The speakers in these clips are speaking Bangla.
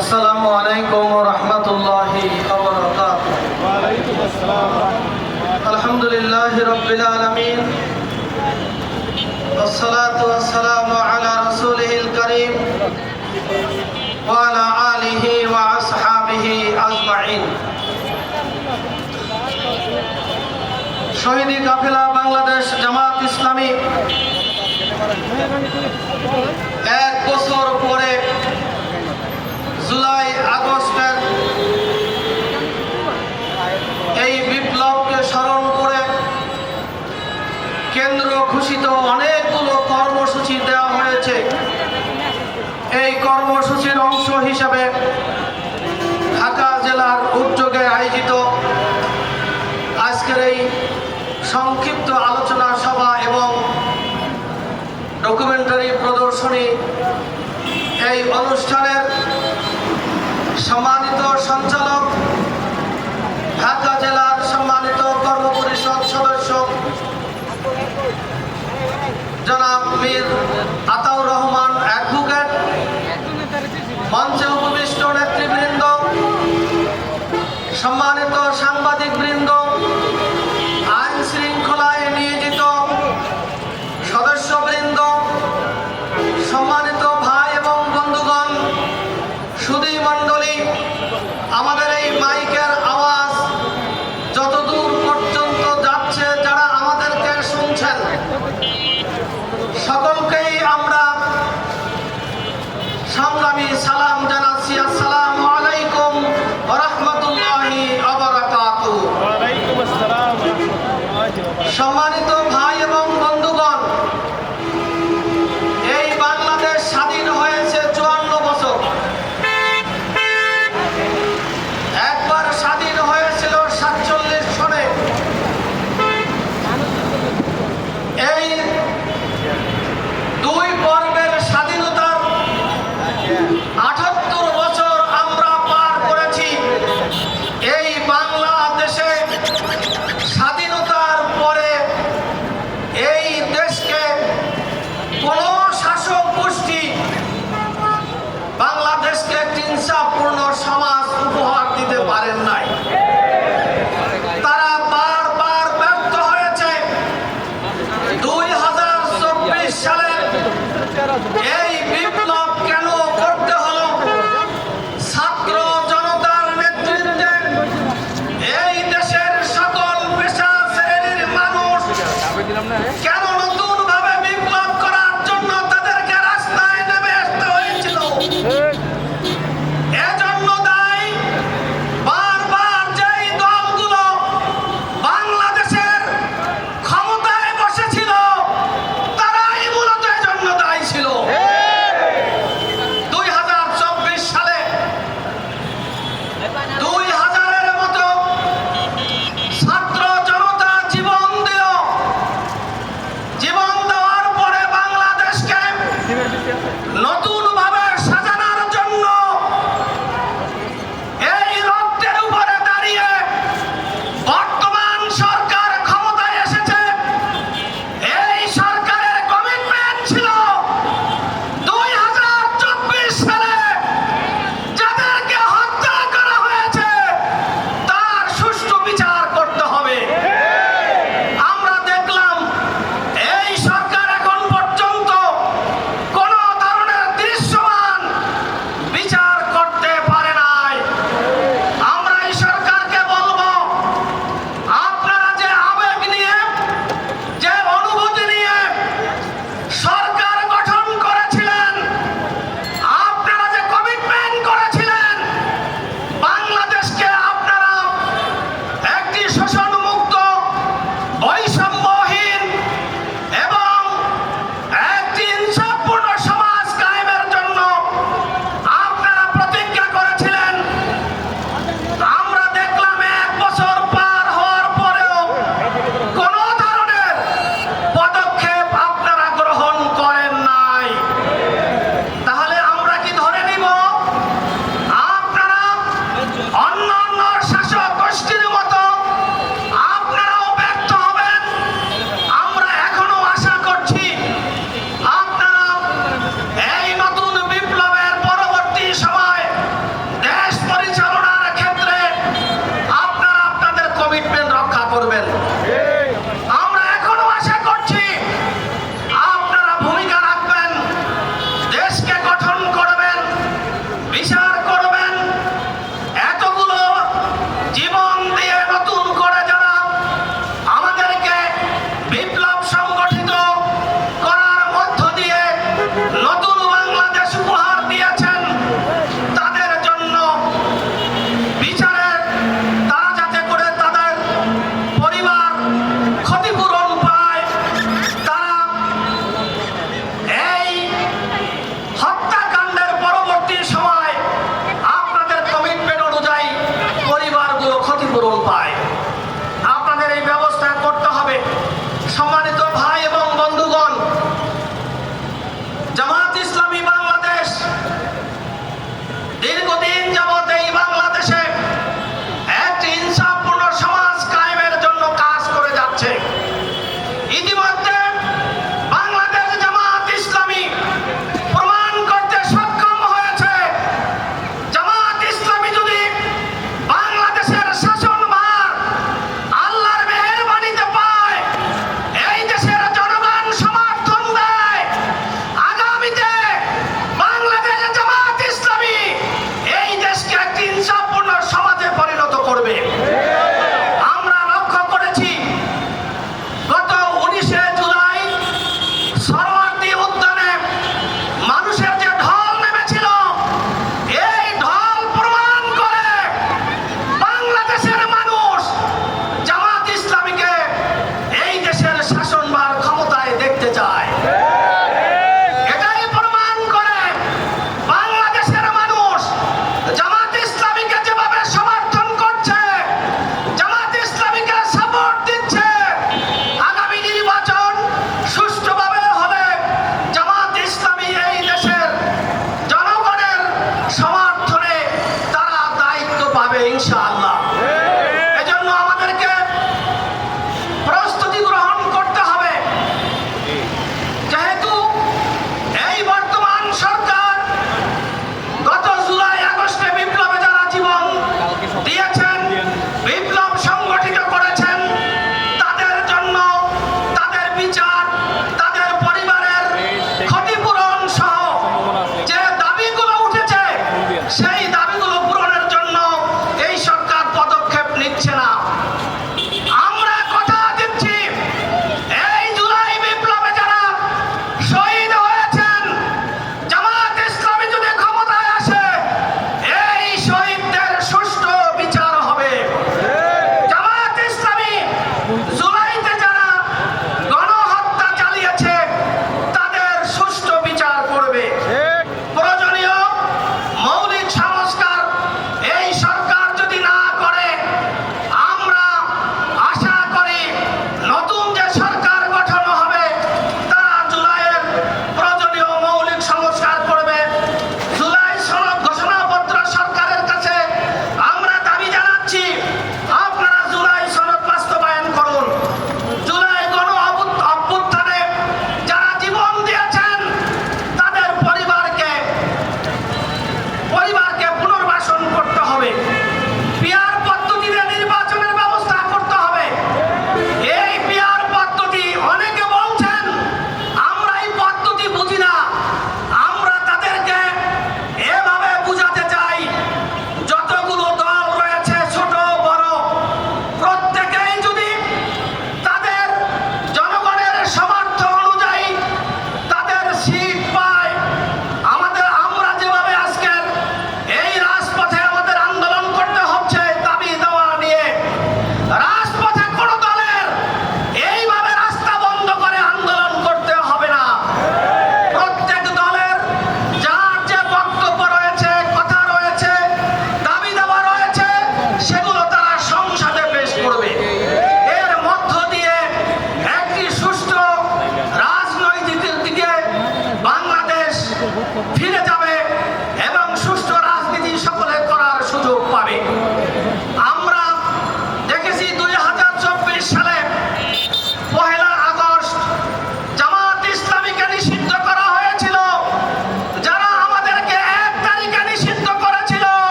আসসালামু আলাইকুম ওয়া রাহমাতুল্লাহি ওয়া বারাকাতুহু। ওয়া আলাইকুম আসসালাম। আলহামদুলিল্লাহি রাব্বিল আলামিন والصلاة والسلام على رسوله الكريم وعلى آله وأصحابه أجمعين। শহীদি কাফেলা বাংলাদেশ জামাত ইসলামী এক বছর পরে জুলাই আগস্টের এই বিপ্লবকে স্মরণ করে কেন্দ্র ঘোষিত অনেকগুলো কর্মসূচি দেওয়া হয়েছে। এই কর্মসূচির অংশ হিসাবে ঢাকা জেলার উদ্যোগে আয়োজিত আজকের এই সংক্ষিপ্ত আলোচনা সভা এবং ডকুমেন্টারি প্রদর্শনী, এই অনুষ্ঠানের সম্মানিত সঞ্চালক, ঢাকা জেলার সম্মানিত কর্মপরিষদ সদস্য জনাব মীর আতাউর রহমান অ্যাডভোকেট, মঞ্চে উপবিষ্ট নেতৃবৃন্দ, সম্মানিত সাংবাদিকবৃন্দ, আইন শৃঙ্খলায় নিয়োজিত সদস্যবৃন্দ, সম্মানিত ভাই এবং বন্ধুগণ, সুধী মণ্ডলী, আমাদের এই মাইকের আওয়াজ যতদূর পর্যন্ত যাচ্ছে, যারা আমাদেরকে শুনছেন, সকলকেই আমরা সংগ্রামী সালাম জানাচ্ছি। আসসালামু আলাইকুম ওয়া রাহমাতুল্লাহি ওয়া বারাকাতুহু। ওয়া আলাইকুম আসসালাম ওয়া রাহমাতুল্লাহি ওয়া বারাকাতুহু। সম্মানিত ভাই এবং বন্ধুগণ, এই বাংলাদেশ স্বাধীন হয়েছে 54 বছর। একবার স্বাধীন হয়েছিল 47 সনে। এই দুই পর্বের স্বাধীনতার 78 বছর আমরা পার করেছি। এই বাংলাদেশে স্বাধীনতার পরে এই দেশকে কোনো শাসক গোষ্ঠী বাংলাদেশকে একটি ইনসাফপূর্ণ সমাজ উপহার দিতে পারেন নাই। তারা বারবার ব্যর্থ হয়েছে। 2024 সালে এই বিপ্লব কেন করতে হলো? ছাত্র জনতার নেতৃত্বে এই দেশের সকল পেশা শ্রেণীর মানুষ কেন নতুন ভাবে বিপ্লব করার জন্য তাদেরকে রাস্তায় নেমে আসতে হয়েছিল? এজন্য দায়ী বারবার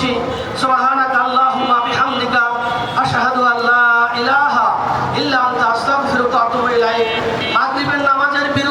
করছি। সুবহানাকা আল্লাহুম্মা বিহামদিকা আশহাদু আল্লা ইলাহা ইল্লা আনতা আস্তাগফিরুকা ওয়া আতুবু ইলাইক।